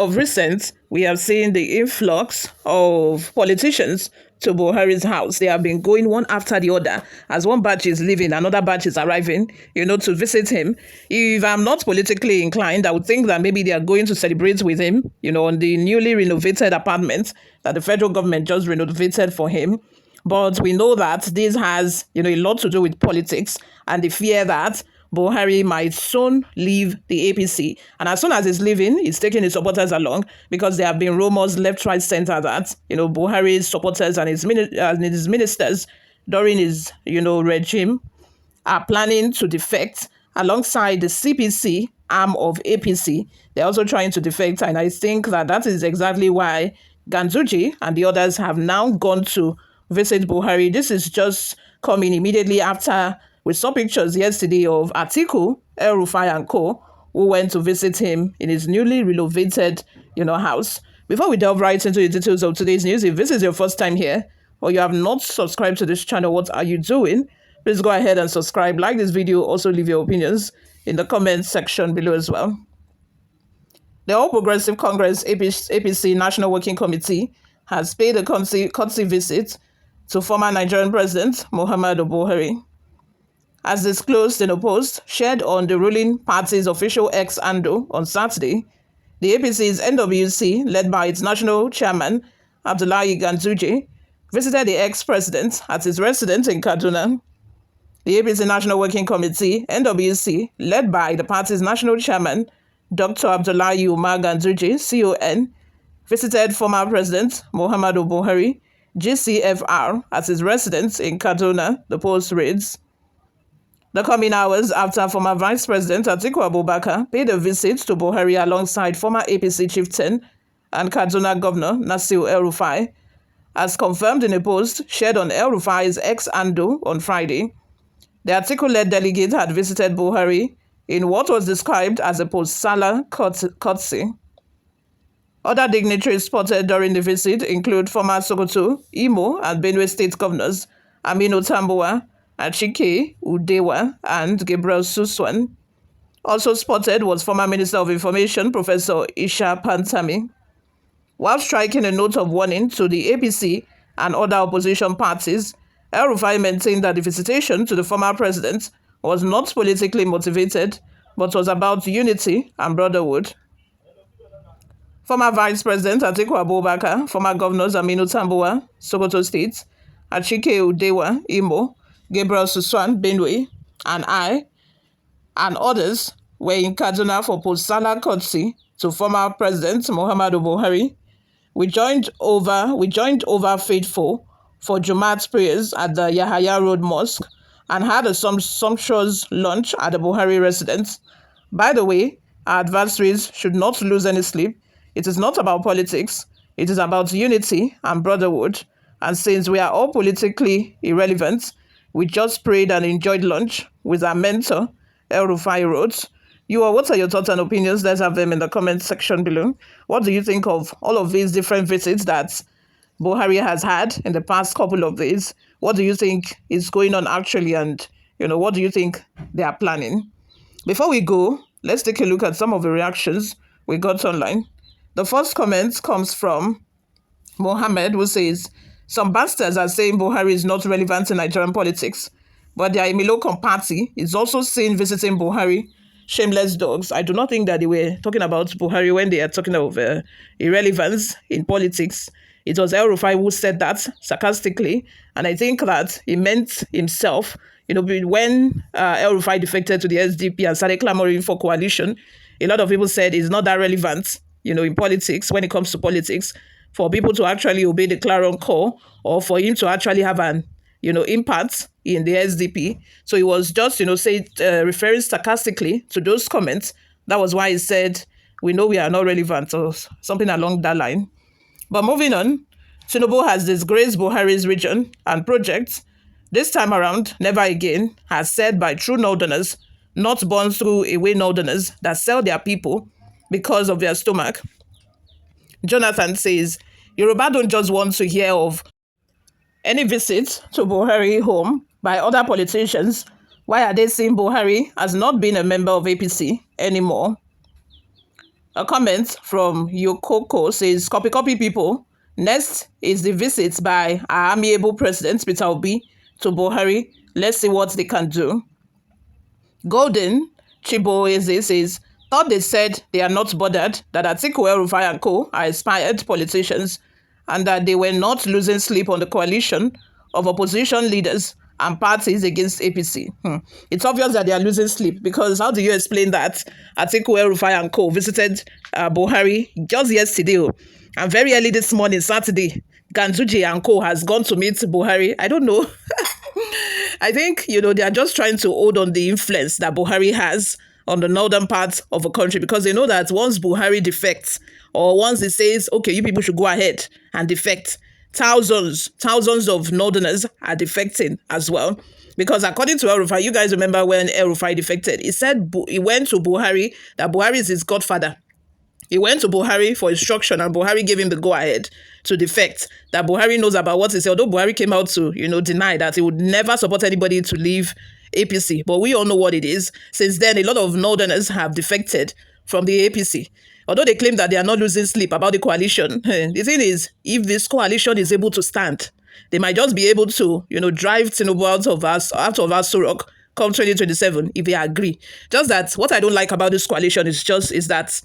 of recent, we have seen the influx of politicians to Buhari's house. They have been going one after the other. As one batch is leaving, another batch is arriving, to visit him. If I'm not politically inclined, I would think that maybe they are going to celebrate with him, on the newly renovated apartment that the federal government just renovated for him. But we know that this has, a lot to do with politics and the fear that Buhari might soon leave the APC. And as soon as he's leaving, he's taking his supporters along, because there have been rumors left, right, center that, Buhari's supporters and his ministers during his, regime are planning to defect alongside the CPC arm of APC. They're also trying to defect. And I think that is exactly why Ganduje and the others have now gone to visit Buhari. This is just coming immediately after we saw pictures yesterday of Atiku, El-Rufai and co, who went to visit him in his newly renovated, house. Before we delve right into the details of today's news, if this is your first time here or you have not subscribed to this channel, what are you doing? Please go ahead and subscribe, like this video, also leave your opinions in the comment section below as well. The All Progressive Congress APC National Working Committee has paid a courtesy visit to former Nigerian President Muhammadu Buhari. As disclosed in a post shared on the ruling party's official X handle on Saturday, the APC's NWC, led by its national chairman, Abdullahi Ganduje, visited the ex-president at his residence in Kaduna. The APC National Working Committee, NWC, led by the party's national chairman, Dr. Abdullahi Umar Ganduje, CON, visited former President Muhammadu Buhari, GCFR, at his residence in Kaduna, the post reads. The coming hours after former Vice President Atiku Abubakar paid a visit to Buhari alongside former APC chieftain and Kaduna Governor Nasir El-Rufai, as confirmed in a post shared on El-Rufai's X handle on Friday. The Atiku-led delegate had visited Buhari in what was described as a post-Salah courtesy. Other dignitaries spotted during the visit include former Sokoto, Imo, and Benue State governors Aminu Tambuwa, Achike Udewa, and Gabriel Suswan. Also spotted was former Minister of Information, Professor Isha Pantami. While striking a note of warning to the APC and other opposition parties, El-Rufai maintained that the visitation to the former president was not politically motivated, but was about unity and brotherhood. Former Vice President Atiku Abubakar, former governors Aminu Tambuwa, Sokoto State, Achike Udewa, Imo, Gabriel Suswan, Benue, and I, and others were in Kaduna for post-Salah courtesy to former President Muhammadu Buhari. We joined over faithful for Jumat prayers at the Yahaya Road Mosque and had a sumptuous lunch at the Buhari residence. By the way, our adversaries should not lose any sleep. It is not about politics. It is about unity and brotherhood. And since we are all politically irrelevant, we just prayed and enjoyed lunch with our mentor, El-Rufai wrote. What are your thoughts and opinions? Let's have them in the comment section below. What do you think of all of these different visits that Buhari has had in the past couple of days? What do you think is going on actually? And, what do you think they are planning? Before we go, let's take a look at some of the reactions we got online. The first comment comes from Mohammed, who says, some bastards are saying Buhari is not relevant in Nigerian politics, but their Emilokon party is also seen visiting Buhari. Shameless dogs. I do not think that they were talking about Buhari when they are talking of irrelevance in politics. It was El-Rufai who said that sarcastically, and I think that he meant himself. When El-Rufai defected to the SDP and started clamoring for coalition, a lot of people said it's not that relevant, in politics, when it comes to politics, for people to actually obey the clarion call or for him to actually have an, impact in the SDP. So he was just, referring sarcastically to those comments. That was why he said, we know we are not relevant, or something along that line. But moving on, Tinubu has disgraced Buhari's region and projects. This time around, never again, has said by true Northerners, not born through away Northerners that sell their people because of their stomach. Jonathan says, Yoruba don't just want to hear of any visit to Buhari home by other politicians. Why are they seeing Buhari as not being a member of APC anymore? A comment from Yokoko says, copy, copy people. Next is the visit by our amiable president, Peter Obi, to Buhari. Let's see what they can do. Golden Chiboeze says, thought they said they are not bothered that Atiku, El-Rufai and co. are inspired politicians and that they were not losing sleep on the coalition of opposition leaders and parties against APC. It's obvious that they are losing sleep, because how do you explain that Atiku, El-Rufai and co. visited Buhari just yesterday, and very early this morning, Saturday, Ganduje and co. has gone to meet Buhari? I don't know. I think, they are just trying to hold on the influence that Buhari has on the northern part of the country, because they know that once Buhari defects, or once he says, okay, you people should go ahead and defect, thousands of northerners are defecting as well. Because according to El-Rufai, you guys remember when El-Rufai defected, he said he went to Buhari, that Buhari is his godfather. He went to Buhari for instruction, and Buhari gave him the go-ahead to defect. That Buhari knows about what he said, although Buhari came out to, deny that he would never support anybody to leave APC. But we all know what it is. Since then, a lot of northerners have defected from the APC. Although they claim that they are not losing sleep about the coalition. The thing is, if this coalition is able to stand, they might just be able to, drive Tinubu out of Aso come 2027 if they agree. Just that what I don't like about this coalition is that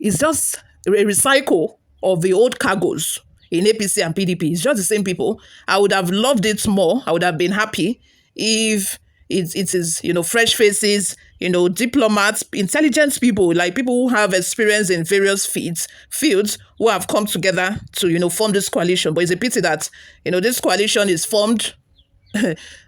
it's just a recycle of the old cargoes in APC and PDP. It's just the same people. I would have loved it more. I would have been happy if it is, fresh faces, diplomats, intelligent people, like people who have experience in various fields who have come together to, form this coalition. But it's a pity that, this coalition is formed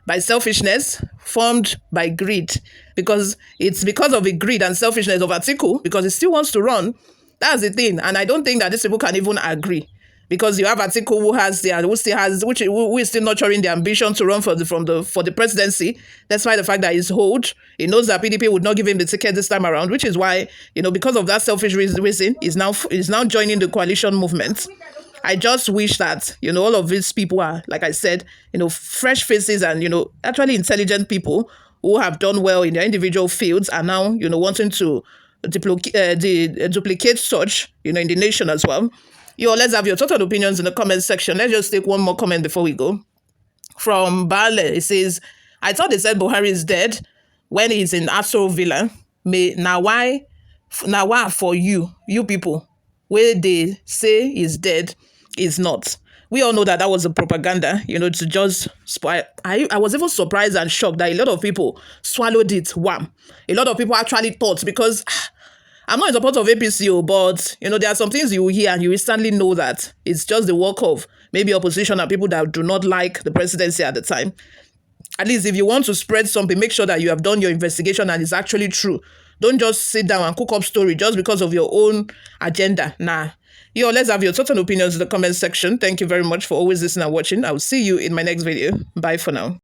by selfishness, formed by greed, because it's because of the greed and selfishness of Atiku, because he still wants to run. That's the thing. And I don't think that these people can even agree, because you have Atiku who is still nurturing the ambition to run for the presidency, despite the fact that he's old. He knows that PDP would not give him the ticket this time around, which is why, because of that selfish reason, he's now joining the coalition movement. I just wish that, all of these people are, like I said, fresh faces and, actually intelligent people who have done well in their individual fields are now, wanting to duplicate such, in the nation as well. Let's have your total opinions in the comment section. Let's just take one more comment before we go. From Bale, it says, I thought they said Buhari is dead when he's in Aso Villa. Now why for you people, where they say he's dead, is not. We all know that was a propaganda, to just spoil. I was even surprised and shocked that a lot of people swallowed it. Wham. A lot of people actually thought, because I'm not in support of APC, but, there are some things you hear and you instantly know that it's just the work of maybe opposition and people that do not like the presidency at the time. At least if you want to spread something, make sure that you have done your investigation and it's actually true. Don't just sit down and cook up story just because of your own agenda. Nah. Let's have your total opinions in the comment section. Thank you very much for always listening and watching. I will see you in my next video. Bye for now.